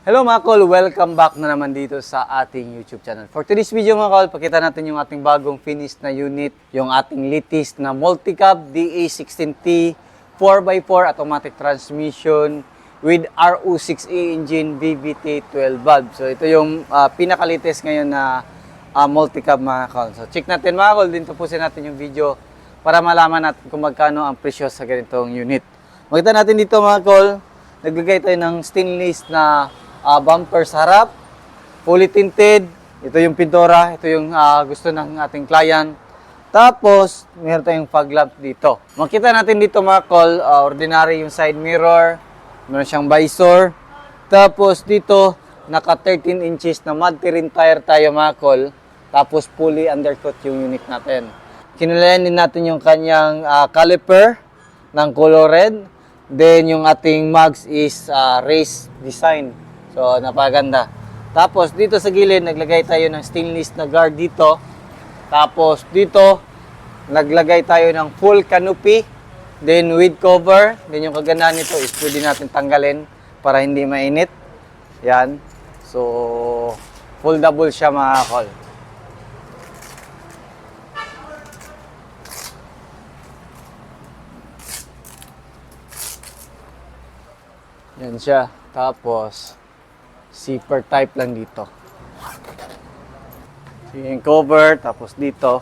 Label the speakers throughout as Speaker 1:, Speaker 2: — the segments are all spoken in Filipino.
Speaker 1: Hello mga kol, welcome back na naman dito sa ating YouTube channel. For today's video mga kol, pakita natin yung ating bagong finished na unit, yung ating latest na multi-cab DA16T 4x4 automatic transmission with RO6A engine VVT 12 valve. So ito yung pinaka-latest ngayon na multi-cab mga kol. So check natin mga kol, din tapusin natin yung video para malaman natin kung magkano ang presyo sa ganitong unit. Makita natin dito mga kol, naglagay tayo ng stainless na bumper sa harap, fully tinted. Ito yung pintura, ito yung gusto ng ating client. Tapos, meron tayong fog lamp dito. Makita natin dito mga kol, ordinary yung side mirror, meron siyang visor. Tapos dito, naka 13 inches na mud terrain tire tayo mga kol. Tapos fully undercut yung unit natin. Kinulayan din natin yung kanyang caliper ng color red. Then yung ating mags is race design. So, napaganda. Tapos, dito sa gilid, naglagay tayo ng stainless na guard dito. Tapos, dito, naglagay tayo ng full canopy. Then, with cover. Then, yung kagandahan nito is pwede natin tanggalin para hindi mainit. Yan. So, foldable siya mga kol. Yan siya. Tapos, zipper type lang dito. So, yung cover, tapos dito.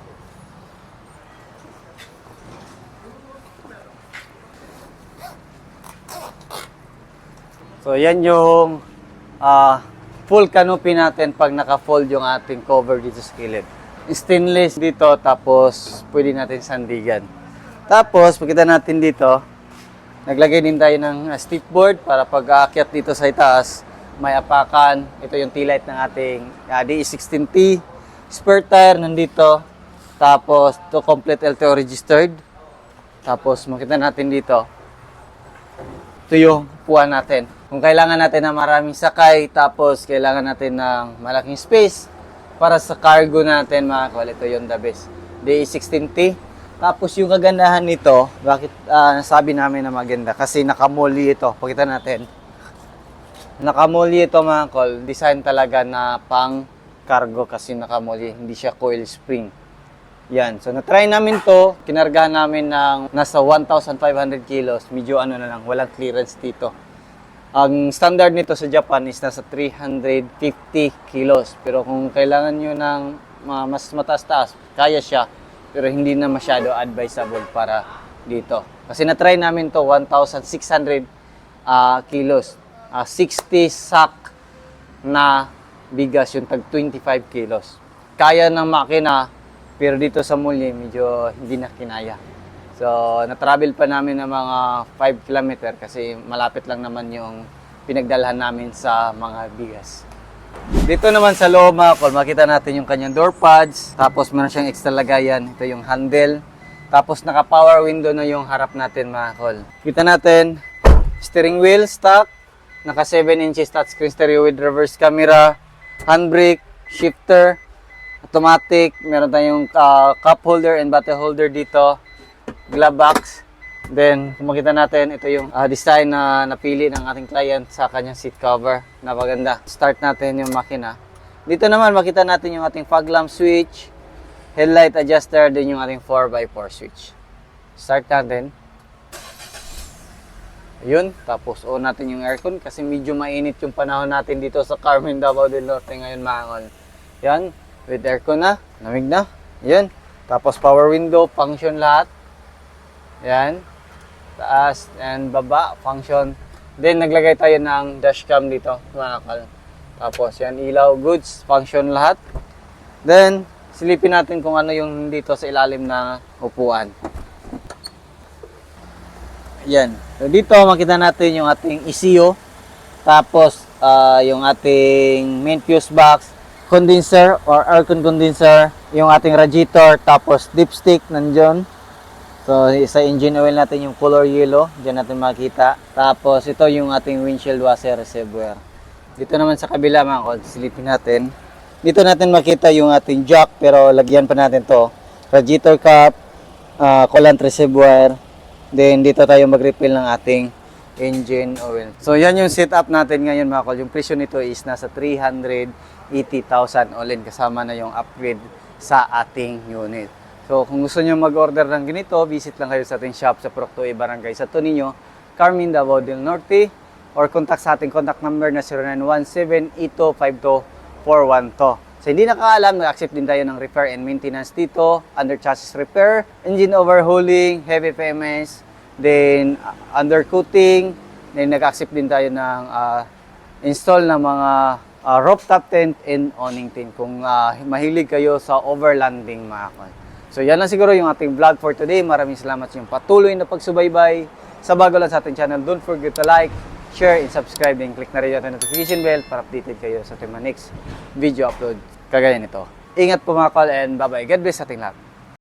Speaker 1: So, yan yung full canopy natin pag naka-fold yung ating cover dito sa gilid. Stainless dito, tapos pwede natin sandigan. Tapos, pagkita natin dito, naglagay din tayo ng stick board para pag aakyat dito sa itaas, may apakan. Ito yung tail light ng ating DA16T. Spare tire nandito. Tapos, ito complete LTO registered. Tapos, makita natin dito. Ito yung upuan natin. Kung kailangan natin na maraming sakay, tapos kailangan natin ng malaking space para sa cargo natin mga kol. Ito yung the best. DA16T. Tapos, yung kagandahan nito, bakit nasabi namin na maganda? Kasi nakamoli ito. Pakita natin. Nakamoli ito mga kol, design talaga na pang cargo kasi nakamoli, hindi siya coil spring. Yan, so na-try namin to, kinargahan namin ng nasa 1,500 kilos, medyo ano na lang, walang clearance dito. Ang standard nito sa Japan is nasa 350 kilos, pero kung kailangan nyo ng mas mataas-taas, kaya siya, pero hindi na masyado advisable para dito. Kasi na-try namin to 1,600 kilos. 60 sack na bigas yung tag 25 kilos. Kaya ng makina, pero dito sa Mulye, medyo hindi na kinaya. So, na-travel pa namin ng mga 5 kilometer kasi malapit lang naman yung pinagdalhan namin sa mga bigas. Dito naman sa loob mga kol, makita natin yung kanyang door pads. Tapos meron siyang extra lagayan. Ito yung handle. Tapos naka-power window na yung harap natin mga kol. Kita natin, steering wheel, stock. Naka 7 inches touchscreen stereo with reverse camera, handbrake, shifter, automatic. Meron tayong cup holder and bottle holder dito, glove box. Then, kung makita natin, ito yung design na napili ng ating client sa kanyang seat cover. Napaganda. Start natin yung makina. Dito naman, makita natin yung ating fog lamp switch, headlight adjuster, din yung ating 4x4 switch. Start natin. Ayun, tapos on natin yung aircon kasi medyo mainit yung panahon natin dito sa Carmen, Davao del Norte ngayon mga kol. Yan, with aircon na, lamig na. Yan, tapos power window, function lahat. Yan, taas and baba, function. Then naglagay tayo ng dashcam dito mga kol. Tapos yan, ilaw, goods, function lahat. Then, silipin natin kung ano yung dito sa ilalim na upuan. Yan. So, dito makita natin yung ating ECU. Tapos, yung ating main fuse box, condenser or aircon condenser, yung ating radiator, tapos dipstick nandiyon. So, sa engine oil natin yung color yellow. Diyan natin makita. Tapos, ito yung ating windshield washer reservoir. Dito naman sa kabila mga kol, silipin natin. Dito natin makita yung ating jack, pero lagyan pa natin to. Radiator cap, coolant reservoir. Then, dito tayo mag-refill ng ating engine oil. So yan yung setup natin ngayon mga kol. Yung presyo nito is nasa 380,000 all in, kasama na yung upgrade sa ating unit. So kung gusto nyo mag-order ng ganito, visit lang kayo sa ating shop sa Purok 2A Barangay sa Toninyo, Carmen, Davao del Norte, or contact sa ating contact number na 0917-8252-412. So hindi nakakaalam, nag-accept din tayo ng repair and maintenance dito, under chassis repair, engine overhauling, heavy PMS, then undercoating, then nag-accept din tayo ng install ng mga rooftop tent and awning tent kung mahilig kayo sa overlanding mga kol. So yan lang siguro yung ating vlog for today. Maraming salamat sa inyong patuloy na pagsubaybay. Sa bago lang sa ating channel, don't forget to like, share, and subscribe, and click na rin yung notification bell para updated kayo sa ating next video upload kagaya nito. Ingat po mga kol, and bye-bye. God bless sa ating lahat.